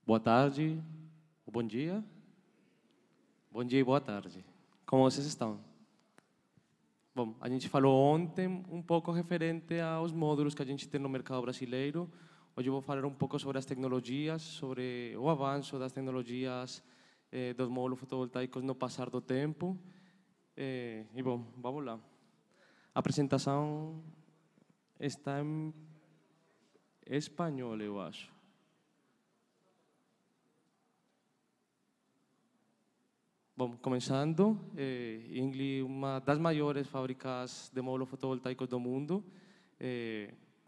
Boa tarde, ou bom dia. Bom dia e boa tarde. Como vocês estão? Bom, a gente falou ontem um pouco referente aos módulos que a gente tem no mercado brasileiro. Hoje eu vou falar um pouco sobre as tecnologias, sobre o avanço das tecnologias dos módulos fotovoltaicos no passar do tempo. E bom, vamos lá. A apresentação está em espanhol, eu acho. Bom, começando, Ingli, uma das maiores fábricas de módulos fotovoltaicos do mundo,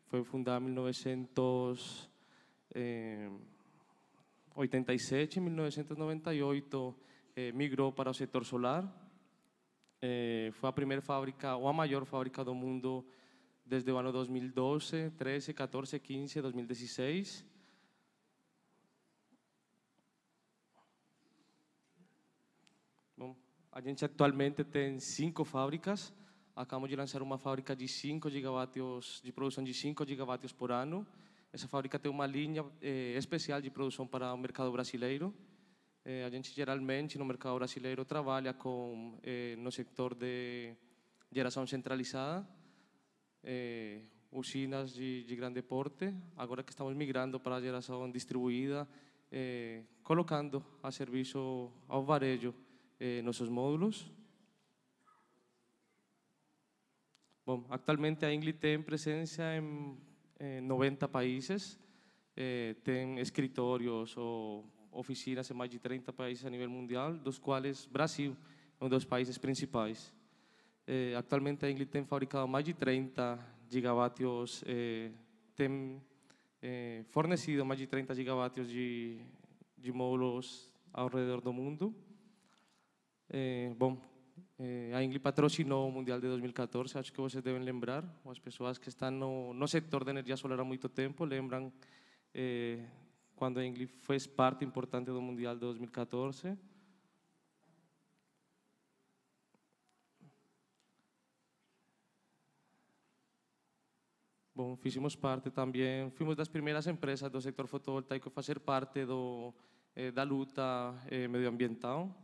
foi fundada em 1987, em 1998 migrou para o setor solar. Foi a primeira fábrica, ou a maior fábrica do mundo desde o ano 2012, 13, 14, 15, 2016. Bom, a gente atualmente tem 5 fábricas. Acabamos de lançar uma fábrica de 5 gigawatts, de produção de 5 gigawatts por ano. Essa fábrica tem uma linha especial de produção para o mercado brasileiro. A gente geralmente no mercado brasileiro trabalha no setor de geração centralizada, usinas de grande porte. Agora que estamos migrando para a geração distribuída, colocando a serviço ao varejo nossos módulos. Bom, atualmente a Ingli tem presença em 90 países, tem escritórios ou oficinas em mais de 30 países a nível mundial, dos quais Brasil é um dos países principais. Atualmente a Ingli tem fabricado mais de 30 gigawatts, tem fornecido mais de 30 gigawatts de módulos ao redor do mundo. Bom, a Ingli patrocinou o Mundial de 2014, acho que vocês devem lembrar, as pessoas que estão no setor de energia solar há muito tempo lembram quando a Ingli fez parte importante do Mundial de 2014. Bom, fizemos parte também, fomos das primeiras empresas do setor fotovoltaico a fazer parte da luta medioambiental.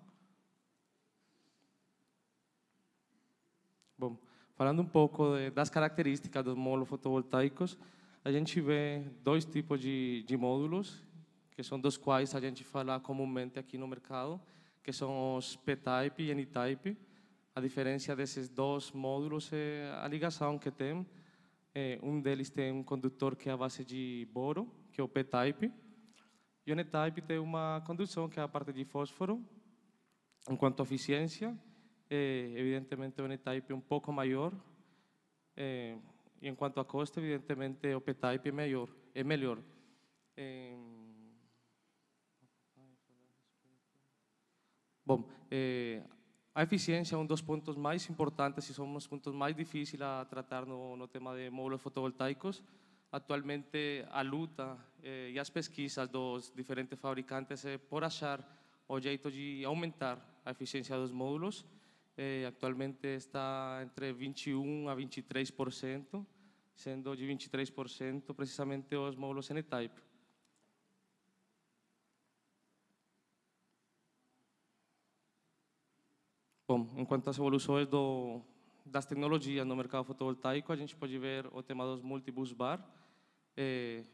Bom, falando um pouco das características dos módulos fotovoltaicos, a gente vê dois tipos de módulos, que são dos quais a gente fala comumente aqui no mercado, que são os P-Type e N-Type. A diferença desses dois módulos é a ligação que tem. Um deles tem um condutor que é a base de boro, que é o P-Type, e o N-Type tem uma condução que é a parte de fósforo. Enquanto a eficiência, evidentemente o N-Type é um pouco maior, e enquanto a custo, evidentemente o P-Type é melhor. Bom, a eficiência é um dos pontos mais importantes e são um dos pontos mais difíceis a tratar no tema de módulos fotovoltaicos. Atualmente, a luta e as pesquisas dos diferentes fabricantes é por achar o jeito de aumentar a eficiência dos módulos. Actualmente está entre 21% a 23%, sendo de 23% precisamente os módulos N-Type. Bom, enquanto às evoluções das tecnologias no mercado fotovoltaico, a gente pode ver o tema dos multibusbar. É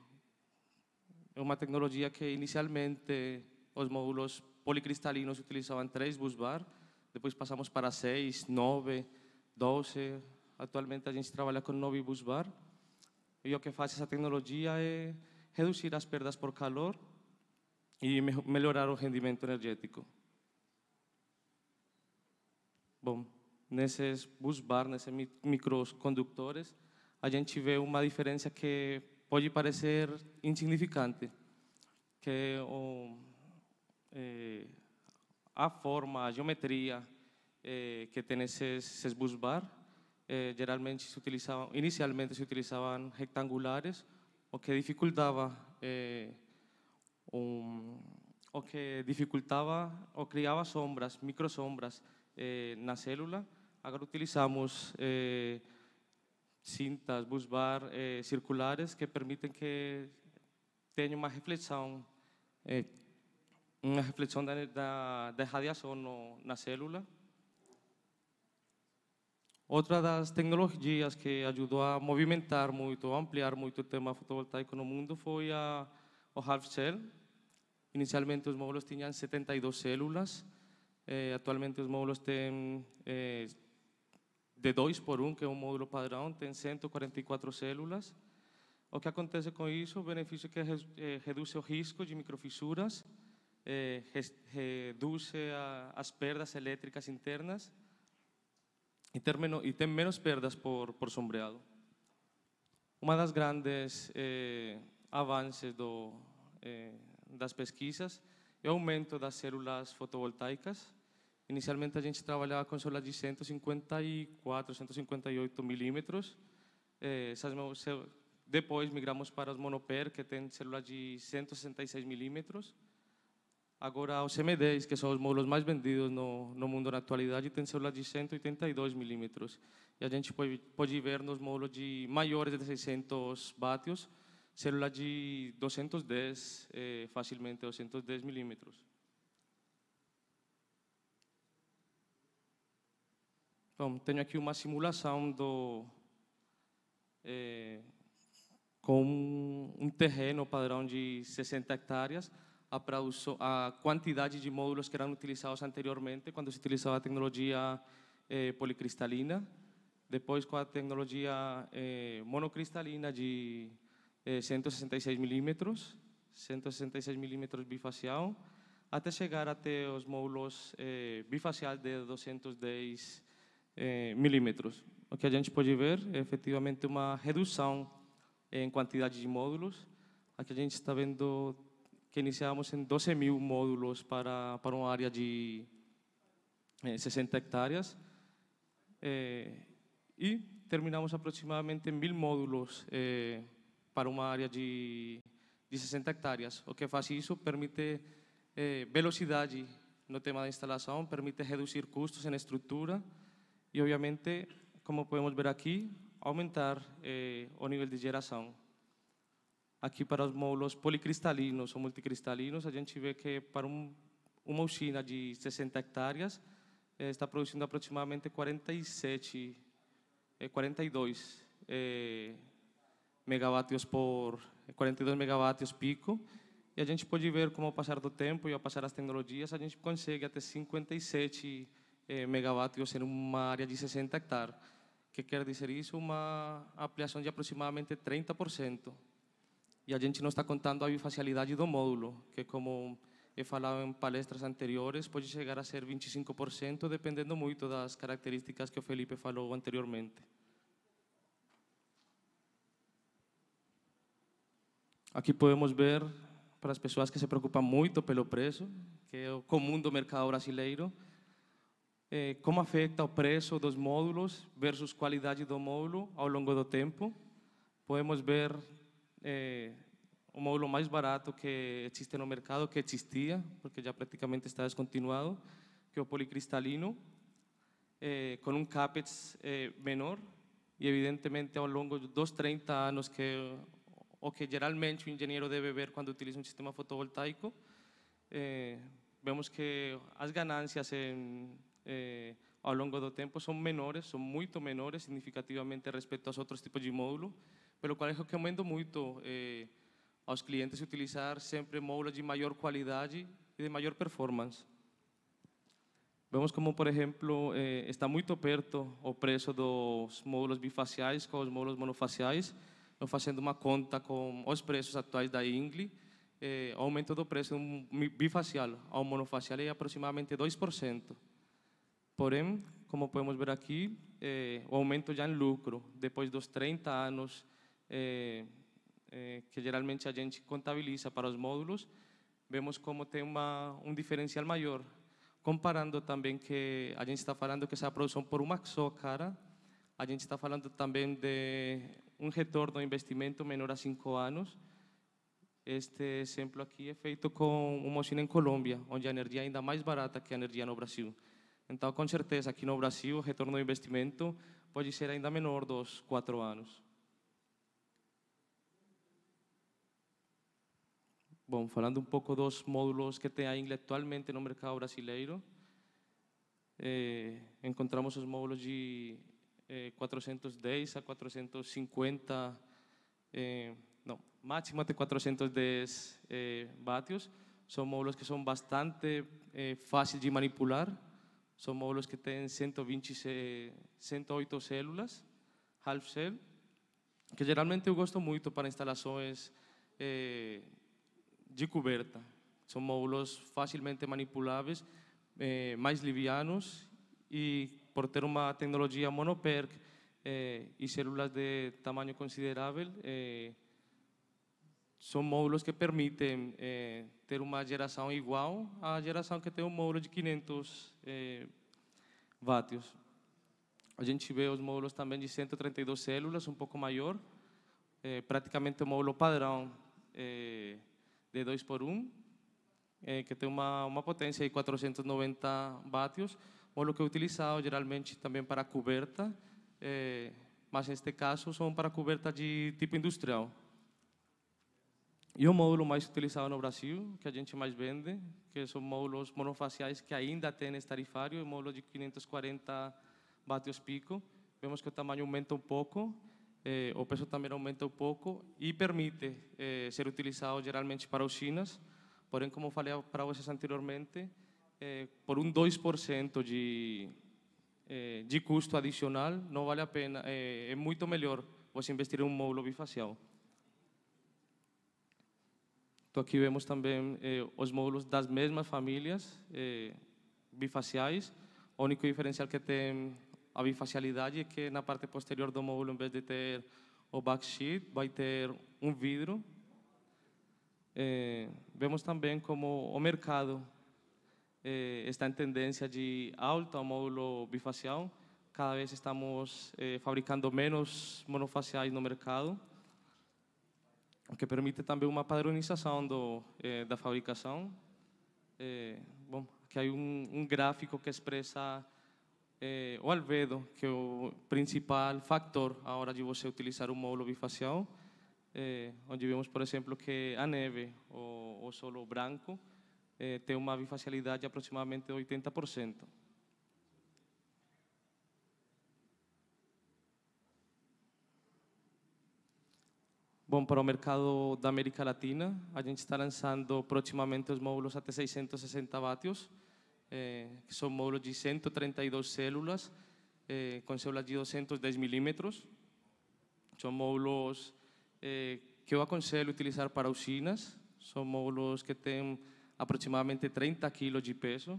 uma tecnologia que inicialmente os módulos policristalinos utilizavam 3 busbar, depois passamos para 6, 9, 12. Atualmente a gente trabalha com 9 busbar. E o que faz essa tecnologia é reduzir as perdas por calor e melhorar o rendimento energético. Bom, nesses busbar, nesses microcondutores, a gente vê uma diferença que pode parecer insignificante, que é a forma, a geometria que tem esses busbar. Geralmente inicialmente se utilizavam retangulares, o que dificultava ou criava sombras, microsombras na célula. Agora utilizamos cintas busbar circulares que permitem que tenha uma reflexão uma reflexão da radiação na célula. Outra das tecnologias que ajudou a movimentar muito, a ampliar muito o tema fotovoltaico no mundo foi o half cell. Inicialmente os módulos tinham 72 células, atualmente os módulos têm de 2 por 1, que é um módulo padrão, tem 144 células. O que acontece com isso? O benefício é que reduz o risco de microfissuras, reduz as perdas elétricas internas e tem menos perdas por sombreado. Uma das grandes avanços das pesquisas é o aumento das células fotovoltaicas. Inicialmente a gente trabalhava com células de 154, 158 milímetros. Depois migramos para os monoper, que tem células de 166 milímetros. Agora os M10, que são os módulos mais vendidos no mundo na atualidade, tem células de 182 milímetros. E a gente pode ver nos módulos maiores de 600 vatios, células de 210, facilmente 210 milímetros. Bom, tenho aqui uma simulação com um terreno padrão de 60 hectares, a quantidade de módulos que eram utilizados anteriormente, quando se utilizava a tecnologia policristalina, depois com a tecnologia monocristalina de 166 milímetros, 166 milímetros bifacial, até chegar até os módulos bifaciais de 210 milímetros. O que a gente pode ver é efetivamente uma redução em quantidade de módulos. Aqui a gente está vendo que iniciamos em 12.000 módulos para uma área de 60 hectares e terminamos aproximadamente 1.000 módulos para uma área de 60 hectares. O que faz isso? Permite velocidade no tema da instalação, permite reduzir custos em estrutura e, obviamente, como podemos ver aqui, aumentar o nível de geração. Aqui para os módulos policristalinos ou multicristalinos, a gente vê que para uma usina de 60 hectares está produzindo aproximadamente 42 megawatts 42 megawatts pico. E a gente pode ver como, ao passar do tempo e ao passar as tecnologias, a gente consegue até 57 megawatts em uma área de 60 hectares. O que quer dizer isso? Uma ampliação de aproximadamente 30%. E a gente não está contando a bifacialidade do módulo, que, como eu falava em palestras anteriores, pode chegar a ser 25%, dependendo muito das características que o Felipe falou anteriormente. Aqui podemos ver, para as pessoas que se preocupam muito pelo preço, que é o comum do mercado brasileiro, como afeta o preço dos módulos versus qualidade do módulo ao longo do tempo. Podemos ver o módulo mais barato que existe no mercado, que existia, porque já praticamente está descontinuado, que é o policristalino, com um capex menor e, evidentemente, ao longo dos 30 anos o que geralmente o engenheiro deve ver quando utiliza um sistema fotovoltaico, vemos que as ganâncias ao longo do tempo são menores, são muito menores significativamente respeito aos outros tipos de módulo, pelo qual eu recomendo muito aos clientes utilizar sempre módulos de maior qualidade e de maior performance. Vemos como, por exemplo, está muito perto o preço dos módulos bifaciais com os módulos monofaciais. Eu fazendo uma conta com os preços atuais da INGLE, o aumento do preço bifacial ao monofacial é aproximadamente 2%. Porém, como podemos ver aqui, o aumento já em lucro, depois dos 30 anos que geralmente a gente contabiliza para os módulos, vemos como tem um diferencial maior. Comparando também que a gente está falando que essa produção por uma só cara, a gente está falando também de um retorno ao investimento menor a 5 anos. Este exemplo aqui é feito com uma usina em Colômbia, onde a energia é ainda mais barata que a energia no Brasil. Então, com certeza, aqui no Brasil, o retorno ao investimento pode ser ainda menor dos 4 anos. Bom, falando um pouco dos módulos que tem a Ingle atualmente no mercado brasileiro, encontramos os módulos de 410 a 450, não, máximo até 410 vatios. São módulos que são bastante fáceis de manipular. São módulos que têm 120, 108 células, half cell, que geralmente eu gosto muito para instalações de coberta. São módulos facilmente manipuláveis, mais livianos e, por ter uma tecnologia monoperc e células de tamanho considerável, são módulos que permitem ter uma geração igual à geração que tem um módulo de 500 vatios. A gente vê os módulos também de 132 células, um pouco maior, praticamente o módulo padrão de 2x1, que tem uma potência de 490 vatios, módulo que é utilizado geralmente também para coberta, mas neste caso são para coberta de tipo industrial. E o módulo mais utilizado no Brasil, que a gente mais vende, que são módulos monofaciais que ainda têm esse tarifário, o módulo de 540 vatios pico. Vemos que o tamanho aumenta um pouco, o peso também aumenta um pouco e permite ser utilizado geralmente para usinas. Porém, como falei para vocês anteriormente, por 2% de custo adicional, não vale a pena. É muito melhor você investir em um módulo bifacial. Então, aqui vemos também os módulos das mesmas famílias bifaciais. O único diferencial que tem a bifacialidade é que na parte posterior do módulo, em vez de ter o backsheet, vai ter um vidro. Vemos também como o mercado está em tendência de alta ao módulo bifacial. Cada vez estamos fabricando menos monofaciais no mercado, o que permite também uma padronização da fabricação. Bom, aqui há um gráfico que expressa o albedo, que é o principal fator à hora de você utilizar um módulo bifacial, onde vemos, por exemplo, que a neve, o solo branco, tem uma bifacialidade de aproximadamente 80%. Bom, para o mercado da América Latina, a gente está lançando proximamente os módulos até 660 vatios, que são módulos de 132 células, com células de 210 milímetros. São módulos que eu aconselho utilizar para usinas. São módulos que têm aproximadamente 30 quilos de peso,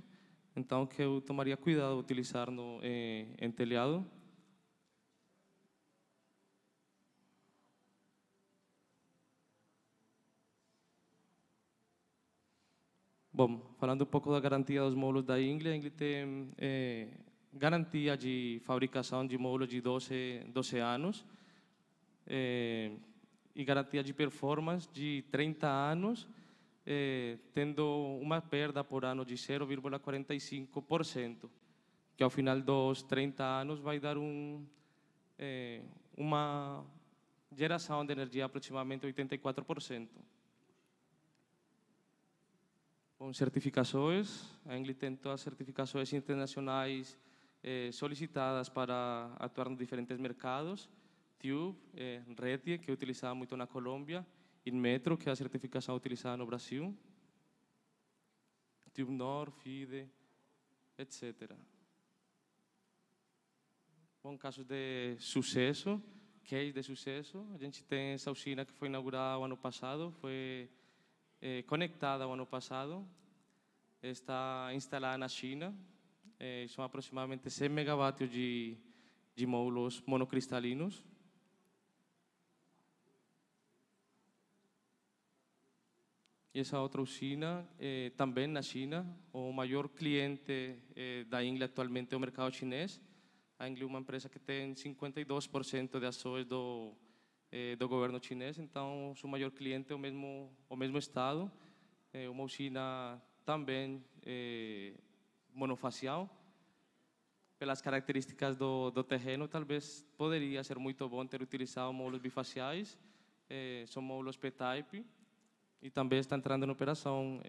então que eu tomaria cuidado de utilizar em telhado. Bom, falando um pouco da garantia dos módulos da Ingle, a Ingle tem garantia de fabricação de módulos de 12 anos e garantia de performance de 30 anos, tendo uma perda por ano de 0,45%, que ao final dos 30 anos vai dar uma geração de energia aproximadamente 84%. Com certificações, a Ingle tem todas as certificações internacionais solicitadas para atuar em diferentes mercados. TÜV, RETIE, que é utilizada muito na Colômbia, Inmetro, que é a certificação utilizada no Brasil, TÜV Nord, FIDE, etc. Bom, casos de sucesso, case de sucesso, a gente tem essa usina que foi inaugurada o ano passado, foi conectada o ano passado, está instalada na China, são aproximadamente 100 megawatts de módulos monocristalinos. E essa outra usina, também na China, o maior cliente da Ingle atualmente é o mercado chinês. A Ingle é uma empresa que tem 52% de ações do governo chinês, então o maior cliente é o mesmo estado. Uma usina também monofacial. Pelas características do terreno, talvez poderia ser muito bom ter utilizado módulos bifaciais. São módulos P-Type. e também está entrando em operação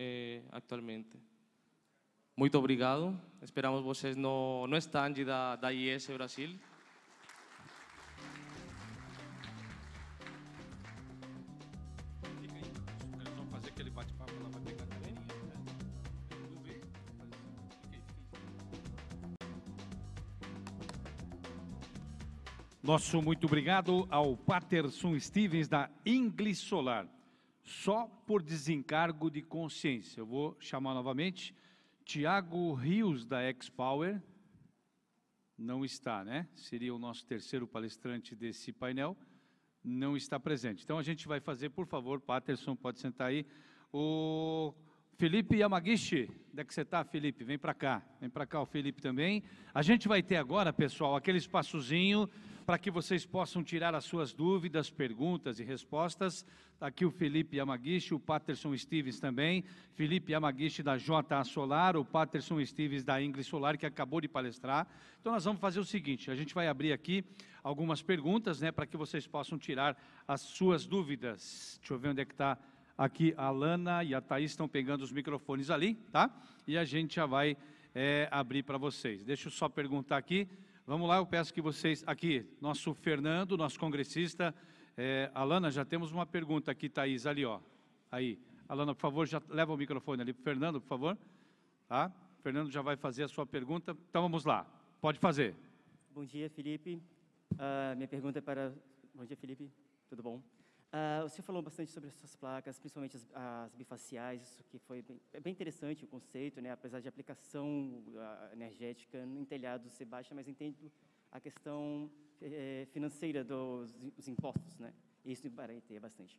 atualmente. Muito obrigado. Esperamos vocês no stand da IES Brasil. Eles vão fazer aquele bate-papo, ela vai pegar a cadeirinha. Nosso muito obrigado ao Patterson Stevens da Inglis Solar. Só por desencargo de consciência. Eu vou chamar novamente Tiago Rios da X-Power. Não está, né? Seria o nosso terceiro palestrante desse painel. Não está presente. Então a gente vai fazer, por favor, Patterson, pode sentar aí. O Felipe Yamagishi, onde é que você está, Felipe? Vem para cá. Vem para cá o Felipe também. A gente vai ter agora, pessoal, aquele espaçozinho para que vocês possam tirar as suas dúvidas, perguntas e respostas. Está aqui o Felipe Yamagishi, o Patterson Stevens também. Felipe Yamagishi da JA Solar, o Patterson Stevens da Inglis Solar, que acabou de palestrar. Então nós vamos fazer o seguinte, a gente vai abrir aqui algumas perguntas, né, para que vocês possam tirar as suas dúvidas. Deixa eu ver onde é que está. Aqui a Lana e a Thaís estão pegando os microfones ali, tá? E a gente já vai abrir para vocês. Deixa eu só perguntar aqui. Vamos lá, eu peço que vocês... Aqui, nosso Fernando, nosso congressista. Alana, já temos uma pergunta aqui, Thaís, ali, ó. Aí. Alana, por favor, já leva o microfone ali para o Fernando, por favor. Tá? O Fernando já vai fazer a sua pergunta. Então, vamos lá. Pode fazer. Bom dia, Felipe. Minha pergunta é para... Bom dia, Felipe. Tudo bom? Você falou bastante sobre as suas placas, principalmente as bifaciais, isso que foi bem interessante o conceito, né? Apesar de aplicação energética em telhado ser baixa, mas entendo a questão financeira dos impostos, né? Isso barateia bastante.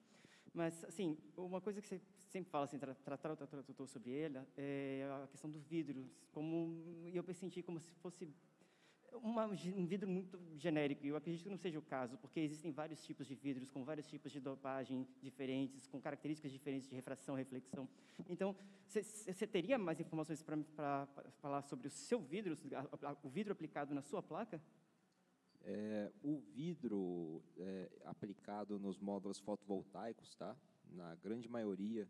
Mas, assim, uma coisa que você sempre fala, assim, tratou sobre ela, é a questão do vidro. Eu senti como se fosse um vidro muito genérico, e eu acredito que não seja o caso, porque existem vários tipos de vidros, com vários tipos de dopagem diferentes, com características diferentes de refração, reflexão. Então, você teria mais informações para falar sobre o seu vidro, o vidro aplicado na sua placa? O vidro aplicado nos módulos fotovoltaicos, tá? Na grande maioria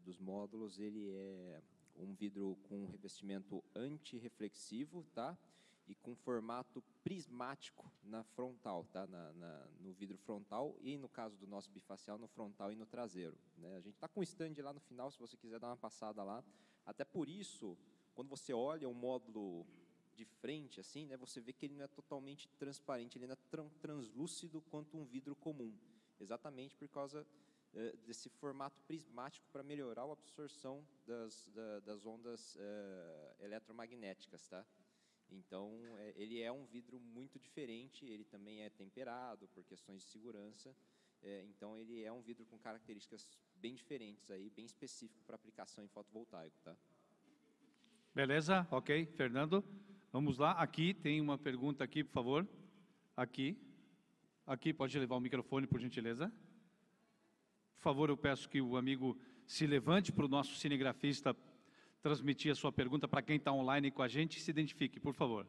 dos módulos, ele é um vidro com revestimento antirreflexivo, tá? E com formato prismático na frontal, tá? No vidro frontal e, no caso do nosso bifacial, no frontal e no traseiro, né? A gente está com um stand lá no final, se você quiser dar uma passada lá. Até por isso, quando você olha um módulo de frente, assim, né, você vê que ele não é totalmente transparente, ele não é translúcido quanto um vidro comum, exatamente por causa desse formato prismático para melhorar a absorção das ondas eletromagnéticas, tá? Então, ele é um vidro muito diferente, ele também é temperado por questões de segurança, então ele é um vidro com características bem diferentes, aí, bem específico para aplicação em fotovoltaico, tá? Beleza? Ok, Fernando. Vamos lá, aqui tem uma pergunta aqui, por favor. Aqui, pode levar o microfone, por gentileza. Por favor, eu peço que o amigo se levante para o nosso cinegrafista transmitir a sua pergunta para quem está online com a gente e se identifique, por favor.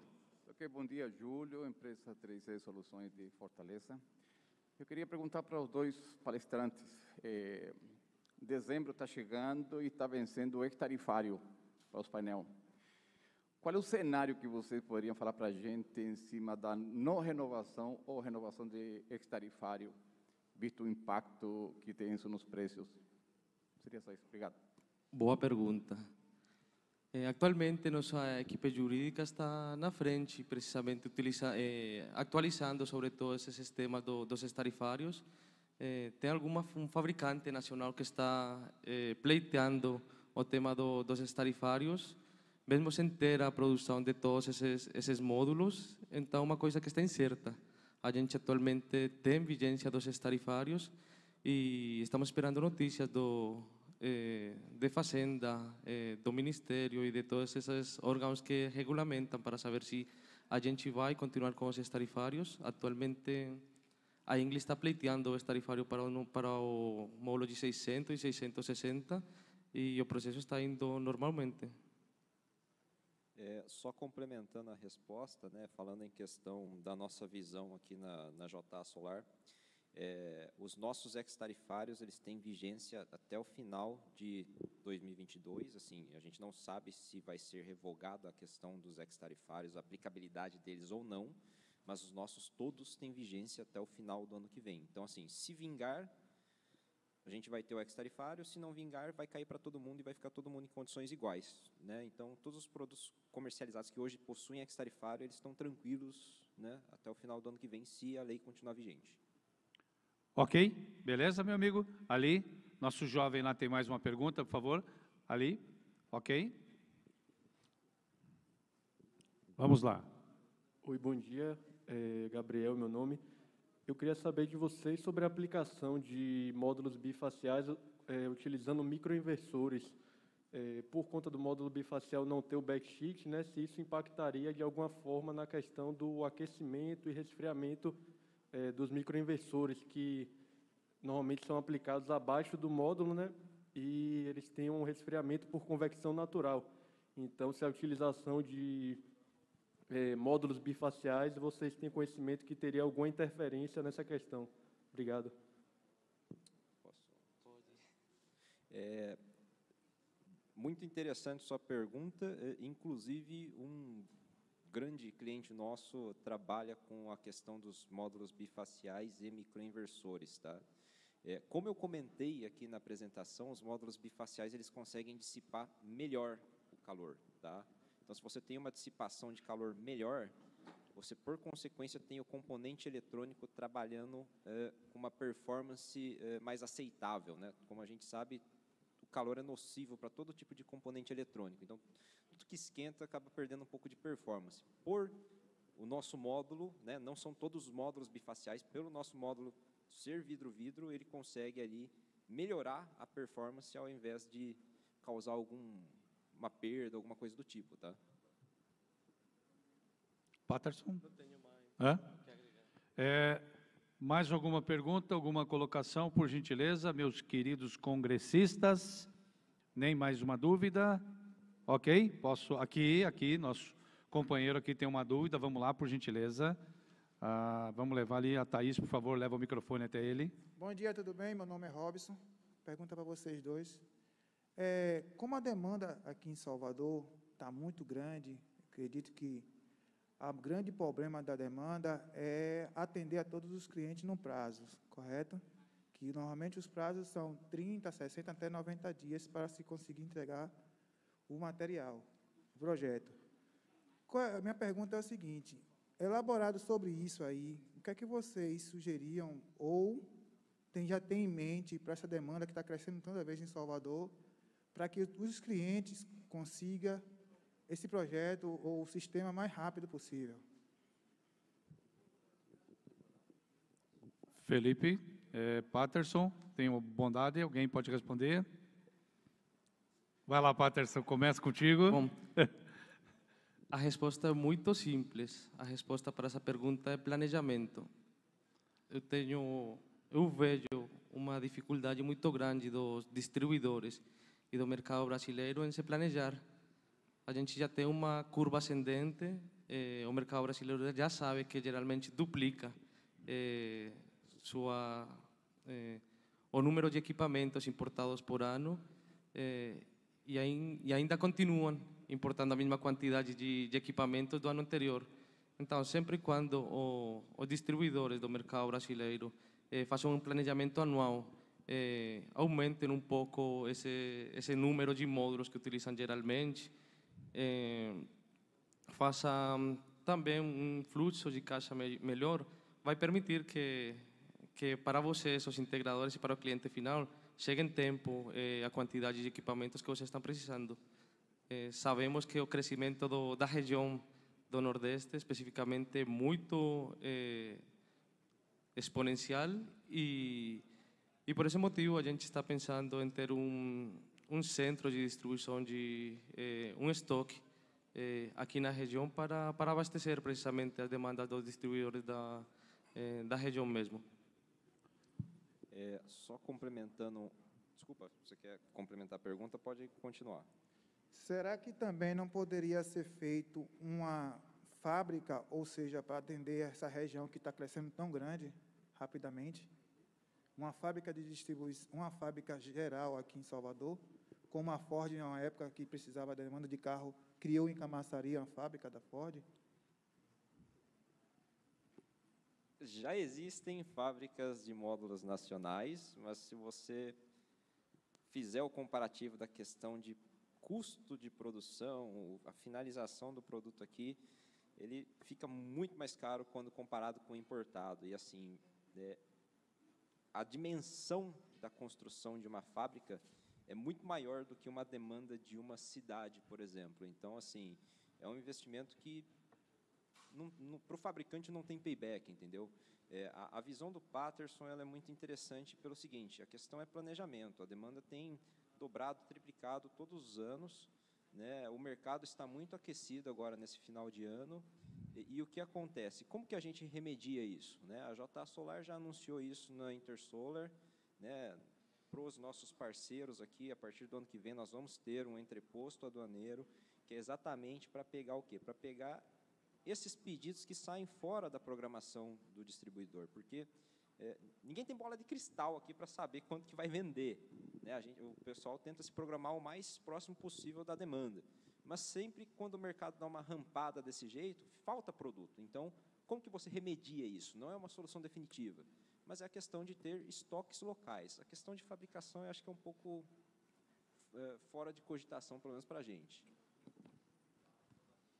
Ok, bom dia, Júlio, empresa 3E Soluções de Fortaleza. Eu queria perguntar para os dois palestrantes. Dezembro está chegando e está vencendo o ex-tarifário para os painéis. Qual é o cenário que vocês poderiam falar para a gente em cima da não renovação ou renovação de ex-tarifário, visto o impacto que tem isso nos preços? Seria só isso. Obrigado. Boa pergunta. Actualmente, nossa equipe jurídica está na frente, precisamente atualizando sobre todo esse sistema dos tarifários. Tem um fabricante nacional que está pleiteando o tema dos tarifários, mesmo sem ter a produção de todos esses módulos. Então, uma coisa que está incerta. A gente atualmente tem vigência dos tarifários e estamos esperando notícias de Fazenda, do Ministério e de todos esses órgãos que regulamentam para saber se a gente vai continuar com os tarifários. Atualmente, a Inglis está pleiteando o tarifário para o módulo de 600 e 660 e o processo está indo normalmente. Só complementando a resposta, né, falando em questão da nossa visão aqui na JA Solar, Os nossos ex-tarifários, eles têm vigência até o final de 2022, assim, a gente não sabe se vai ser revogada a questão dos ex-tarifários, a aplicabilidade deles ou não, mas os nossos todos têm vigência até o final do ano que vem. Então, assim, se vingar, a gente vai ter o ex-tarifário, se não vingar, vai cair para todo mundo e vai ficar todo mundo em condições iguais, né? Então, todos os produtos comercializados que hoje possuem ex-tarifário, eles estão tranquilos, né, até o final do ano que vem, se a lei continuar vigente. Ok, beleza, meu amigo? Ali, nosso jovem lá tem mais uma pergunta, por favor. Ali, ok. Vamos lá. Oi, bom dia. Gabriel, meu nome. Eu queria saber de vocês sobre a aplicação de módulos bifaciais utilizando microinversores. Por conta do módulo bifacial não ter o backshift, né, se isso impactaria de alguma forma na questão do aquecimento e resfriamento dos microinversores, que normalmente são aplicados abaixo do módulo, né, e eles têm um resfriamento por convecção natural. Então, se a utilização de módulos bifaciais, vocês têm conhecimento que teria alguma interferência nessa questão? Obrigado. Muito interessante sua pergunta, inclusive um grande cliente nosso trabalha com a questão dos módulos bifaciais e microinversores, tá? Como eu comentei aqui na apresentação, os módulos bifaciais eles conseguem dissipar melhor o calor, tá? Então, se você tem uma dissipação de calor melhor, você, por consequência, tem o componente eletrônico trabalhando com uma performance mais aceitável, né? Como a gente sabe, o calor é nocivo para todo tipo de componente eletrônico. Então, tudo que esquenta acaba perdendo um pouco de performance. Por o nosso módulo, né, não são todos os módulos bifaciais, pelo nosso módulo ser vidro-vidro, ele consegue ali melhorar a performance ao invés de causar uma perda, alguma coisa do tipo, tá? Patterson? Não tenho mais o que agregar. Mais alguma pergunta, alguma colocação, por gentileza, meus queridos congressistas? Nem mais uma dúvida? Ok, posso, aqui, nosso companheiro aqui tem uma dúvida, vamos lá, por gentileza. Vamos levar ali, a Thaís, por favor, leva o microfone até ele. Bom dia, tudo bem? Meu nome é Robson. Pergunta para vocês dois. Como a demanda aqui em Salvador está muito grande, acredito que o grande problema da demanda é atender a todos os clientes no prazo, correto? Que normalmente os prazos são 30, 60, até 90 dias para se conseguir entregar o material, o projeto. A minha pergunta é o seguinte, elaborado sobre isso aí, o que é que vocês sugeriam ou já tem em mente para essa demanda que está crescendo toda vez em Salvador, para que os clientes consigam esse projeto ou o sistema mais rápido possível? Felipe, Patterson, tenho bondade, alguém pode responder? Vai lá, Patterson, começa contigo. Bom, a resposta é muito simples. A resposta para essa pergunta é planejamento. Eu vejo uma dificuldade muito grande dos distribuidores e do mercado brasileiro em se planejar. A gente já tem uma curva ascendente, o mercado brasileiro já sabe que geralmente duplica o número de equipamentos importados por ano e ainda continuam importando a mesma quantidade de equipamentos do ano anterior. Então, sempre e quando os distribuidores do mercado brasileiro façam um planejamento anual, aumentem um pouco esse número de módulos que utilizam geralmente, façam também um fluxo de caixa melhor, vai permitir que para vocês, os integradores, e para o cliente final, chegue em tempo a quantidade de equipamentos que vocês estão precisando. Sabemos que o crescimento da região do Nordeste, especificamente, é muito exponencial e por esse motivo a gente está pensando em ter um centro de distribuição de um estoque aqui na região para abastecer precisamente as demandas dos distribuidores da região mesmo. Só complementando, desculpa, você quer complementar a pergunta, pode continuar. Será que também não poderia ser feito uma fábrica, ou seja, para atender essa região que está crescendo tão grande, rapidamente? uma fábrica de distribuição, uma fábrica geral aqui em Salvador, como a Ford, em uma época que precisava da demanda de carro, criou em Camaçari uma fábrica da Ford? Já existem fábricas de módulos nacionais, mas se você fizer o comparativo da questão de custo de produção, a finalização do produto aqui, ele fica muito mais caro quando comparado com o importado. E assim, a dimensão da construção de uma fábrica é muito maior do que uma demanda de uma cidade, por exemplo. Então, assim, é um investimento que para o fabricante não tem payback, entendeu? A visão do Patterson ela é muito interessante pelo seguinte: a questão é planejamento. A demanda tem dobrado, triplicado todos os anos, né? O mercado está muito aquecido agora nesse final de ano. E o que acontece? Como que a gente remedia isso, né? A JA Solar já anunciou isso na Intersolar, né? Para os nossos parceiros aqui, a partir do ano que vem, nós vamos ter um entreposto aduaneiro, que é exatamente para pegar o quê? Para pegar esses pedidos que saem fora da programação do distribuidor, porque ninguém tem bola de cristal aqui para saber quanto que vai vender, né? O pessoal tenta se programar o mais próximo possível da demanda, mas sempre quando o mercado dá uma rampada desse jeito, falta produto. Então, como que você remedia isso? Não é uma solução definitiva, mas é a questão de ter estoques locais. A questão de fabricação, eu acho que é um pouco fora de cogitação, pelo menos para a gente.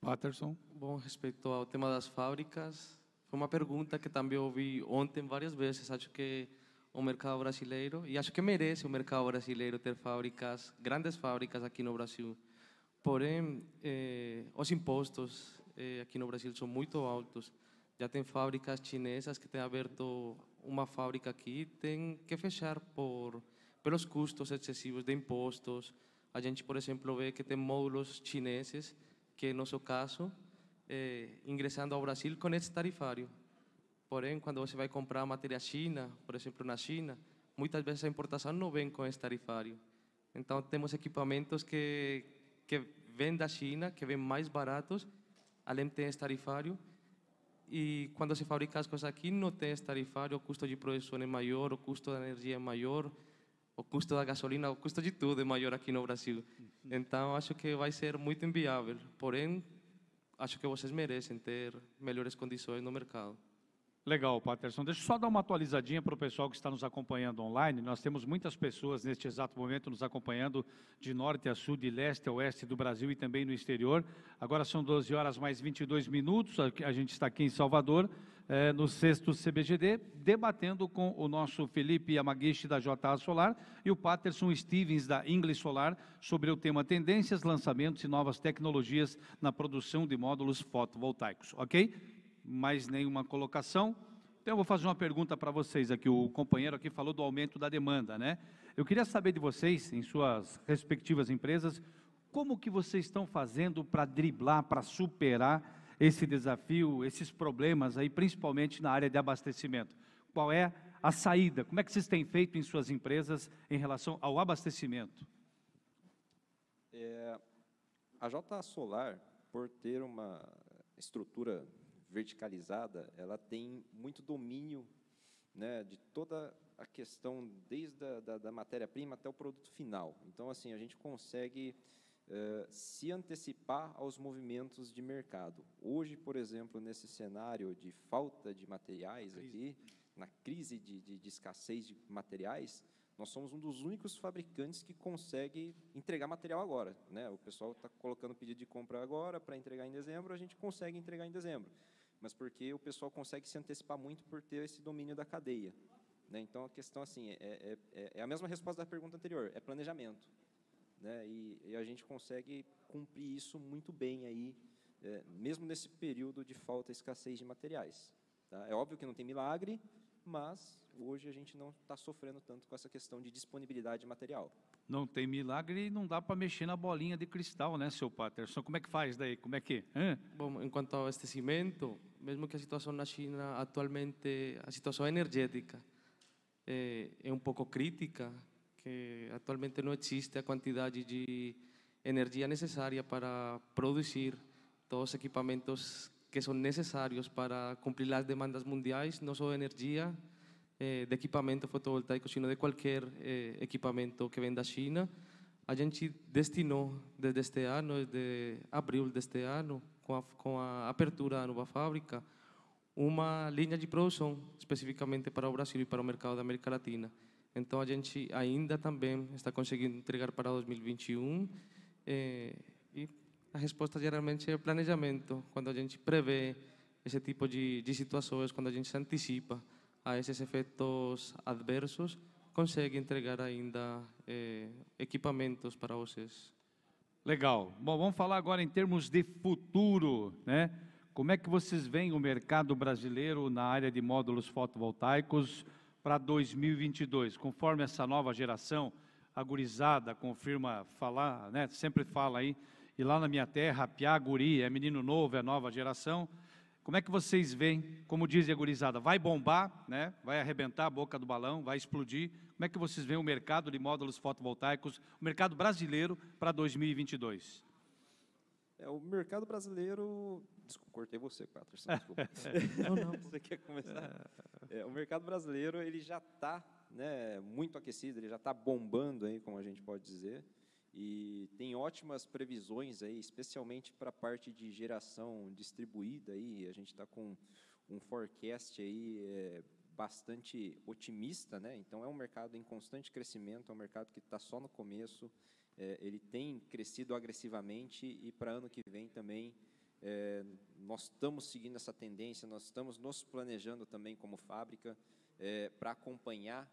Patterson. Bom, respeito ao tema das fábricas, foi uma pergunta que também ouvi ontem várias vezes. Acho que o mercado brasileiro, e acho que merece o mercado brasileiro ter fábricas, grandes fábricas aqui no Brasil. Porém, os impostos aqui no Brasil são muito altos. Já tem fábricas chinesas que têm aberto uma fábrica aqui, tem que fechar pelos custos excessivos de impostos. A gente, por exemplo, vê que tem módulos chineses que, no nosso caso, ingressando ao Brasil com esse tarifário. Porém, quando você vai comprar matéria China, por exemplo, na China, muitas vezes a importação não vem com esse tarifário. Então, temos equipamentos que vêm da China, que vêm mais baratos, além de ter esse tarifário. E quando se fabrica as coisas aqui, não tem esse tarifário, o custo de produção é maior, o custo da energia é maior, o custo da gasolina, o custo de tudo é maior aqui no Brasil. Então, acho que vai ser muito inviável. Porém, acho que vocês merecem ter melhores condições no mercado. Legal, Patterson. Deixa eu só dar uma atualizadinha para o pessoal que está nos acompanhando online. Nós temos muitas pessoas neste exato momento nos acompanhando de norte a sul, de leste a oeste do Brasil e também no exterior. Agora são 12 horas mais 22 minutos. A gente está aqui em Salvador, no 6º CBGD, debatendo com o nosso Felipe Yamaguchi da JA Solar e o Patterson Stevens da English Solar sobre o tema tendências, lançamentos e novas tecnologias na produção de módulos fotovoltaicos, ok? Mais nenhuma colocação. Então, eu vou fazer uma pergunta para vocês aqui. O companheiro aqui falou do aumento da demanda, né? Eu queria saber de vocês, em suas respectivas empresas, como que vocês estão fazendo para driblar, para superar esse desafio, esses problemas aí, principalmente na área de abastecimento. Qual é a saída? Como é que vocês têm feito em suas empresas em relação ao abastecimento? A JA Solar, por ter uma estrutura verticalizada, ela tem muito domínio, né, de toda a questão, desde da matéria-prima até o produto final. Então, assim, a gente consegue se antecipar aos movimentos de mercado. Hoje, por exemplo, nesse cenário de falta de materiais aqui, na crise de escassez de materiais, nós somos um dos únicos fabricantes que consegue entregar material agora, né? O pessoal está colocando pedido de compra agora para entregar em dezembro, a gente consegue entregar em dezembro, mas porque o pessoal consegue se antecipar muito por ter esse domínio da cadeia, né? Então, a questão assim, é a mesma resposta da pergunta anterior, é planejamento, né? E a gente consegue cumprir isso muito bem aí, mesmo nesse período de falta e escassez de materiais, tá? É óbvio que não tem milagre, mas hoje a gente não está sofrendo tanto com essa questão de disponibilidade de material. Não tem milagre e não dá para mexer na bolinha de cristal, né, seu Patterson? Como é que faz daí? Como é que... Bom, enquanto ao abastecimento, mesmo que a situação na China atualmente, a situação energética é um pouco crítica, que atualmente não existe a quantidade de energia necessária para produzir todos os equipamentos que são necessários para cumprir as demandas mundiais, não só de energia, de equipamento fotovoltaico, sino de qualquer equipamento que vem da China. A gente destinou desde este ano, desde abril deste ano, com a abertura da nova fábrica, uma linha de produção especificamente para o Brasil e para o mercado da América Latina. Então, a gente ainda também está conseguindo entregar para 2021 e a resposta geralmente é o planejamento, quando a gente prevê esse tipo de situações, quando a gente se antecipa a esses efeitos adversos, consegue entregar ainda equipamentos para vocês. Legal. Bom, vamos falar agora em termos de futuro, né? Como é que vocês veem o mercado brasileiro na área de módulos fotovoltaicos para 2022? Conforme essa nova geração, a gurizada confirma falar, né? Sempre fala aí, e lá na minha terra, piá, guri, é menino novo, é nova geração. Como é que vocês veem, como diz a gurizada, vai bombar, né? Vai arrebentar a boca do balão, vai explodir. Como é que vocês veem o mercado de módulos fotovoltaicos, o mercado brasileiro para 2022? O mercado brasileiro... Desculpa, cortei você, Patterson, desculpa. Não. Você quer começar? O mercado brasileiro, ele já está, né, muito aquecido, ele já está bombando, aí, como a gente pode dizer, e tem ótimas previsões, aí, especialmente para a parte de geração distribuída. Aí, a gente está com um forecast aí, bastante otimista, né? Então, é um mercado em constante crescimento, é um mercado que está só no começo, ele tem crescido agressivamente e para ano que vem também nós estamos seguindo essa tendência, nós estamos nos planejando também como fábrica para acompanhar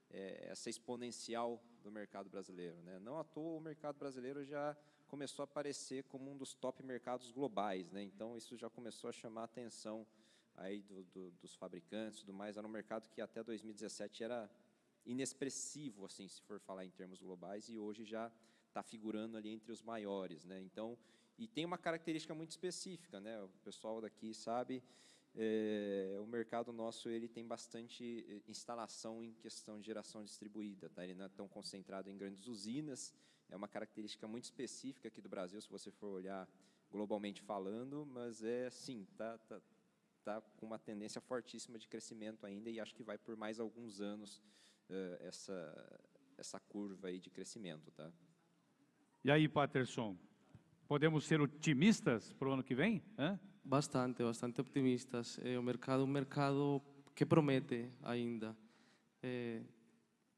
essa exponencial do mercado brasileiro, né? Não à toa o mercado brasileiro já começou a aparecer como um dos top mercados globais, né? Então isso já começou a chamar a atenção aí dos fabricantes, do mais. Era um mercado que até 2017 era inexpressivo, assim, se for falar em termos globais, e hoje já está figurando ali entre os maiores, né? Então, e tem uma característica muito específica, né? O pessoal daqui sabe, o mercado nosso ele tem bastante instalação em questão de geração distribuída, tá? Ele não é tão concentrado em grandes usinas, é uma característica muito específica aqui do Brasil, se você for olhar globalmente falando, mas sim, tá com uma tendência fortíssima de crescimento ainda, e acho que vai por mais alguns anos essa curva aí de crescimento, tá? E aí, Patterson, podemos ser otimistas para o ano que vem? Bastante optimistas. Um mercado que promete ainda.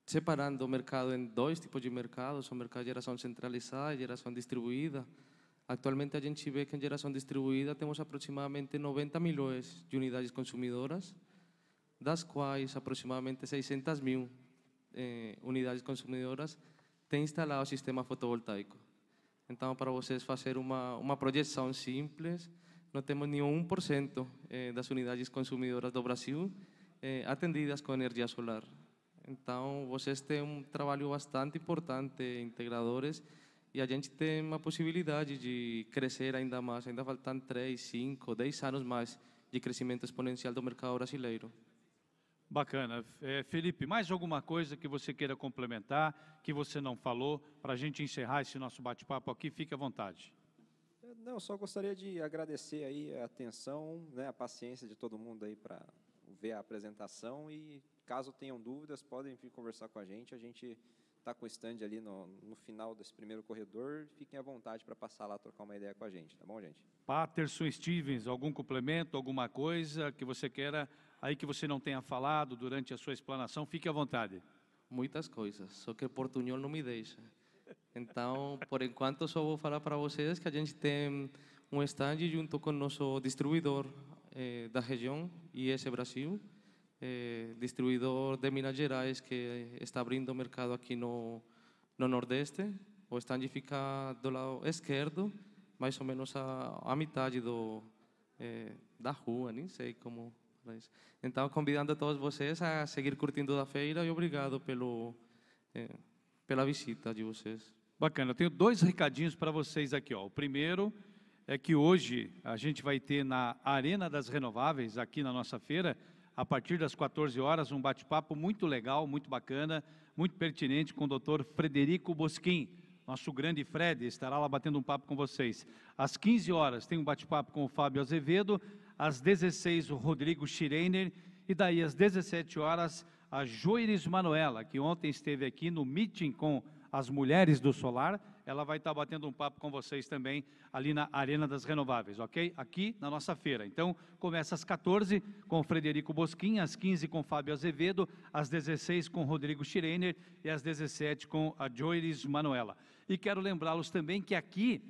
Separando o mercado em dois tipos de mercados, o mercado de geração centralizada e geração distribuída. Atualmente a gente vê que em geração distribuída temos aproximadamente 90 milhões de unidades consumidoras, das quais aproximadamente 600.000 unidades consumidoras têm instalado o sistema fotovoltaico. Então, para vocês fazer uma projeção simples, não temos nenhum 1% das unidades consumidoras do Brasil atendidas com energia solar. Então, vocês têm um trabalho bastante importante, integradores, e a gente tem uma possibilidade de crescer ainda mais. Ainda faltam 3, 5, 10 anos mais de crescimento exponencial do mercado brasileiro. Bacana. Felipe, mais alguma coisa que você queira complementar, que você não falou, para a gente encerrar esse nosso bate-papo aqui? Fique à vontade. Não, só gostaria de agradecer aí a atenção, né, a paciência de todo mundo aí para ver a apresentação, e caso tenham dúvidas, podem vir conversar com a gente está com o stand ali no final desse primeiro corredor, fiquem à vontade para passar lá, trocar uma ideia com a gente, tá bom, gente? Patterson Stevens, algum complemento, alguma coisa que você queira, aí que você não tenha falado durante a sua explanação, fique à vontade. Muitas coisas, só que Portunhol não me deixa. Então, por enquanto, só vou falar para vocês que a gente tem um stand junto com o nosso distribuidor da região, IS Brasil, distribuidor de Minas Gerais, que está abrindo mercado aqui no Nordeste. O stand fica do lado esquerdo, mais ou menos a metade da rua, nem sei como. Então, convidando a todos vocês a seguir curtindo da feira, e obrigado pela visita de vocês. Bacana, eu tenho 2 recadinhos para vocês aqui, ó. O primeiro é que hoje a gente vai ter na Arena das Renováveis, aqui na nossa feira, a partir das 14 horas, um bate-papo muito legal, muito bacana, muito pertinente com o Dr. Frederico Bosquim. Nosso grande Fred estará lá batendo um papo com vocês. Às 15 horas tem um bate-papo com o Fábio Azevedo, às 16 o Rodrigo Schireiner, e daí às 17 horas a Joiris Manuela, que ontem esteve aqui no meeting com as mulheres do solar. Ela vai estar batendo um papo com vocês também ali na Arena das Renováveis, ok? Aqui na nossa feira. Então, começa às 14 com o Frederico Bosquim, às 15 com o Fábio Azevedo, às 16 com o Rodrigo Schreiner e às 17 com a Joiris Manuela. E quero lembrá-los também que aqui,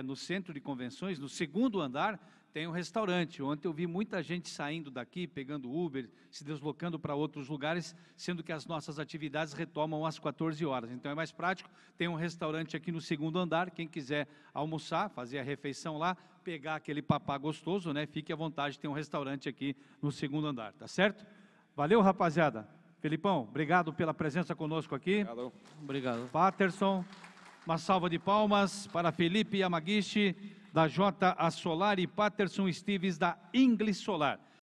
no centro de convenções, no segundo andar, tem um restaurante. Ontem eu vi muita gente saindo daqui, pegando Uber, se deslocando para outros lugares, sendo que as nossas atividades retomam às 14 horas. Então é mais prático, tem um restaurante aqui no segundo andar, quem quiser almoçar, fazer a refeição lá, pegar aquele papá gostoso, né? Fique à vontade, tem um restaurante aqui no segundo andar, tá certo? Valeu, rapaziada. Felipão, obrigado pela presença conosco aqui. Obrigado. Patterson, uma salva de palmas para Felipe Yamagishi, da JA Solar, e Patterson Esteves, da Inglis Solar.